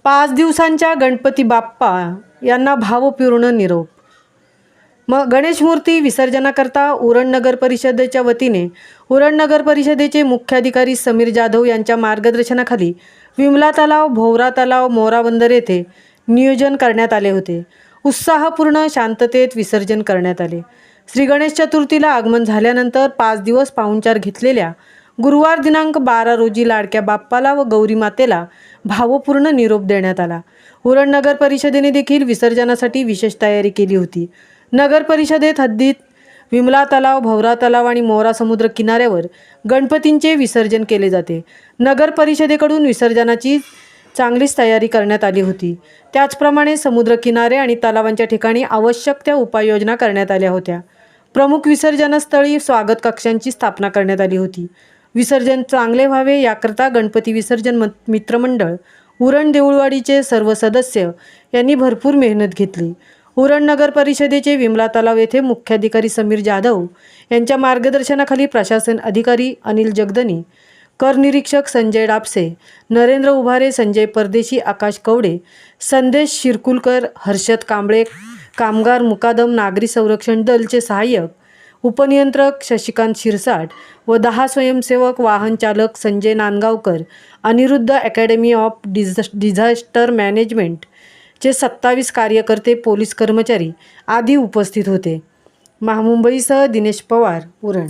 5 दिवसांच्या गणपती बाप्पा यांना भावपूर्ण निरोप। गणेश मूर्ती विसर्जनाकरता उरण नगर परिषदेच्या वतीने उरण नगर परिषदेचे मुख्याधिकारी समीर जाधव यांच्या मार्गदर्शनाखाली विमला तलाव, भोवरा तलाव, मोरा बंदर येथे नियोजन करण्यात आले होते। उत्साहपूर्ण शांततेत विसर्जन करण्यात आले। श्री गणेश चतुर्थीला आगमन झाल्यानंतर 5 दिवस पाहुणचार घेतलेल्या गुरुवार दिनांक 12 रोजी लाडक्या बाप्पाला व गौरी मातेला भावपूर्ण निरोप देण्यात आला। उरण नगर परिषदेने देखील विसर्जनासाठी विशेष तयारी केली होती। नगर परिषदेत हद्दीत विमला तलाव, भोवरा तलाव आणि मोरा समुद्र किनाऱ्यावर गणपतींचे विसर्जन केले जाते। नगर परिषदेकडून विसर्जनाची चांगलीच तयारी करण्यात आली होती। त्याचप्रमाणे समुद्र किनारे आणि तलावांच्या ठिकाणी आवश्यक त्या उपाययोजना करण्यात आल्या होत्या। प्रमुख विसर्जनस्थळी स्वागत कक्षांची स्थापना करण्यात आली होती। विसर्जन चांगले व्हावे याकरता गणपती विसर्जन मित्रमंडळ उरण देऊळवाडीचे सर्व सदस्य यांनी भरपूर मेहनत घेतली। उरण नगर परिषदेचे विमला तलाव येथे मुख्याधिकारी समीर जाधव यांच्या मार्गदर्शनाखाली प्रशासन अधिकारी अनिल जगदनी, कर निरीक्षक संजय डापसे, नरेंद्र उभारे, संजय परदेशी, आकाश कवडे, संदेश शिरकुलकर, हर्षद कांबळे, कामगार मुकादम नागरी संरक्षण दलचे सहाय्यक उपनियंत्रक शशिकांत शिरसाट व 10 स्वयंसेवक वाहन चालक Sanjay Nandgaonkar, Aniruddha academy of disaster management चे 27 कार्यकर्ते, पोलीस कर्मचारी आदी उपस्थित होते। महामुंबईसह दिनेश पवार, उरण।